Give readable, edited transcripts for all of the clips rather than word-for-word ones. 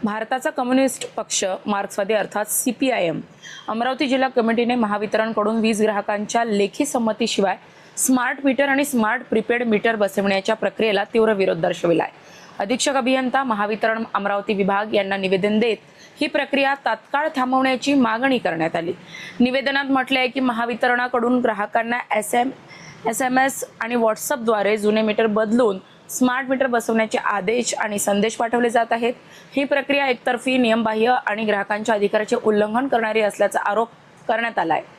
भारताचा कम्युनिस्ट पक्ष मार्क्सवादी अर्थात CPIM अमरावती जिल्हा कमिटीने महावितरणकडून वीज ग्राहकांच्या लेखी संमतीशिवाय स्मार्ट मीटर आणि स्मार्ट प्रीपेड मीटर बसविण्याच्या प्रक्रियेला तीव्र विरोध दर्शविला आहे। अधीक्षक अभियंता महावितरण अमरावती विभाग यांना निवेदन देत ही प्रक्रिया तात्काळ थांबवण्याची मागणी करण्यात आली। निवेदनात म्हटले आहे की महावितरणाकडून ग्राहकांना SMS आणि WhatsAppद्वारे जुने मीटर बदलून स्मार्ट मीटर बसवण्याचे आदेश आणि संदेश पाठवले जात आहेत। ही प्रक्रिया एकतर्फी, नियमबाह्य आणि ग्राहकांच्या अधिकाराचे उल्लंघन करणारी असल्याचा आरोप करण्यात आला आहे।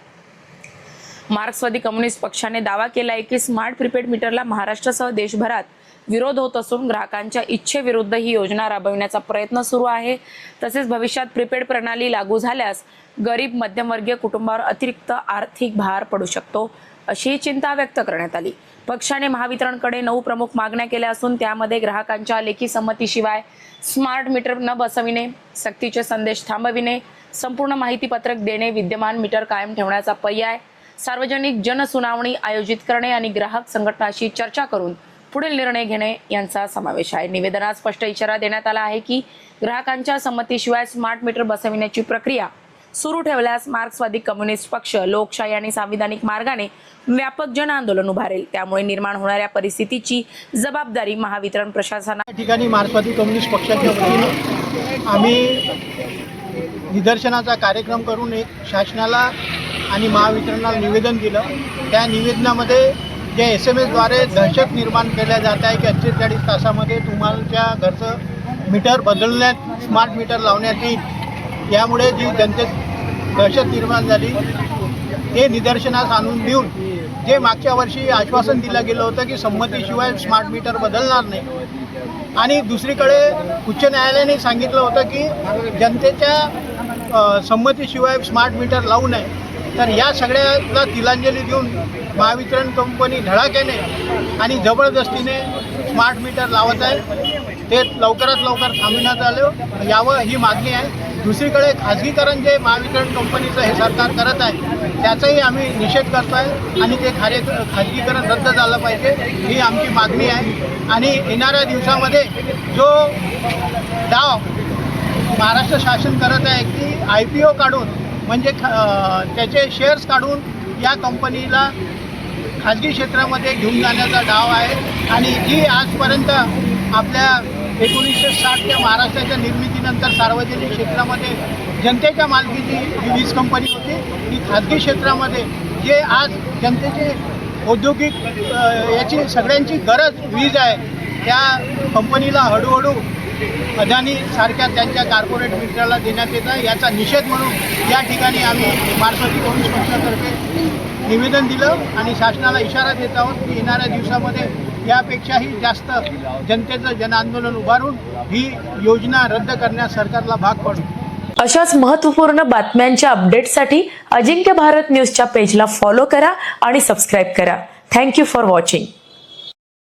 मार्क्सवादी कम्युनिस्ट पक्षाने दावा केला आहे की स्मार्ट प्रीपेड मीटरला महाराष्ट्रासह देशभरात विरोध होत असून ग्राहकांच्या इच्छेविरुद्ध ही योजना राबविण्याचा प्रयत्न सुरू आहे। तसेच भविष्यात प्रीपेड प्रणाली लागू झाल्यास गरीब मध्यमवर्गीय कुटुंबावर अतिरिक्त आर्थिक भार पडू शकतो, अशी चिंता व्यक्त करण्यात आली। पक्षाने महावितरणकडे 9 प्रमुख मागण्या केल्या असून त्यामध्ये ग्राहकांच्या लेखी संमतीशिवाय स्मार्ट मीटर न बसविणे, सक्तीचे संदेश थांबविणे, संपूर्ण माहिती पत्रक देणे, विद्यमान मीटर कायम ठेवण्याचा पर्याय, सार्वजनिक जनसुनावणी आयोजित करणे आणि ग्राहक संघटनाशी चर्चा करून पुढील निर्णय घेणे यांचा समावेश आहे। निवेदनात स्पष्ट इशारा देण्यात आला आहे की ग्राहकांच्या संमतीशिवाय स्मार्ट मीटर बसविण्याची प्रक्रिया सुरू ठेवल्यास मार्क्सवादी कम्युनिस्ट पक्ष लोकशाही आणि सांविधानिक मार्गाने व्यापक जन आंदोलन उभारेल। त्यामुळे निर्माण होणाऱ्या परिस्थितीची जबाबदारी महावितरण प्रशासनाच्या ठिकाणी मार्क्सवादी कम्युनिस्ट पक्षाच्या वतीने आम्ही निदर्शनाचा कार्यक्रम करून एक शासनाला आणि महावितरणाला निवेदन दिलं। त्या निवेदनामध्ये जे SMS द्वारे दहशत निर्माण केल्या जात आहे की 48 तासामध्ये तुमच्या घरचं मीटर बदलण्यात, स्मार्ट मीटर लावण्यात येईल, यामुळे जी जनतेत दहशत निर्माण झाली ते निदर्शनास आणून देऊन जे मागच्या वर्षी आश्वासन दिलं गेलं होतं की संमतीशिवाय स्मार्ट मीटर बदलणार नाही, आणि दुसरीकडे उच्च न्यायालयाने सांगितलं होतं की जनतेच्या संमतीशिवाय स्मार्ट मीटर लावू नये। तर या सगळ्याला तिलांजली देऊन महावितरण कंपनी धडाक्याने आणि जबरदस्तीने स्मार्ट मीटर लावत आहे, ते लवकरात लवकर थांबविण्यात यावं ही मागणी आहे। दुसरीकडे खाजगीकरण जे महावितरण कंपनीचं हे सरकार करत आहे त्याचाही आम्ही निषेध करतो आहे आणि ते खाजगीकरण रद्द झालं पाहिजे ही आमची मागणी आहे। आणि येणाऱ्या दिवसामध्ये जो डाव महाराष्ट्र शासन करत आहे की IPO काढून, म्हणजे त्याचे शेअर्स काढून या कंपनीला खाजगी क्षेत्रामध्ये घेऊन जाण्याचा डाव आहे, आणि जी आजपर्यंत आपल्या 1960च्या महाराष्ट्राच्या निर्मितीनंतर सार्वजनिक क्षेत्रामध्ये जनतेच्या मालकीची जी वीज कंपनी होती, ही खाजगी क्षेत्रामध्ये जे आज जनतेची औद्योगिक याची सगळ्यांची गरज वीज आहे, त्या कंपनीला हळूहळू अदानी सारख्या त्यांच्या कॉर्पोरेट मित्राला देण्यात येत आहे। याचा निषेध म्हणून या ठिकाणी आम्ही मार्क्सवादी कम्युनिस्ट पक्षातर्फे निवेदन दिलं आणि शासनाला इशारा देत आहोत की येणाऱ्या दिवसामध्ये यापेक्षाही जास्त जनतेचं जनआंदोलन उभारून ही योजना रद्द करण्यास सरकारला भाग पडू। अशाच महत्त्वपूर्ण बातम्यांच्या अपडेटसाठी अजिंक्य भारत न्यूजच्या पेजला फॉलो करा आणि सबस्क्राईब करा। Thank you for watching.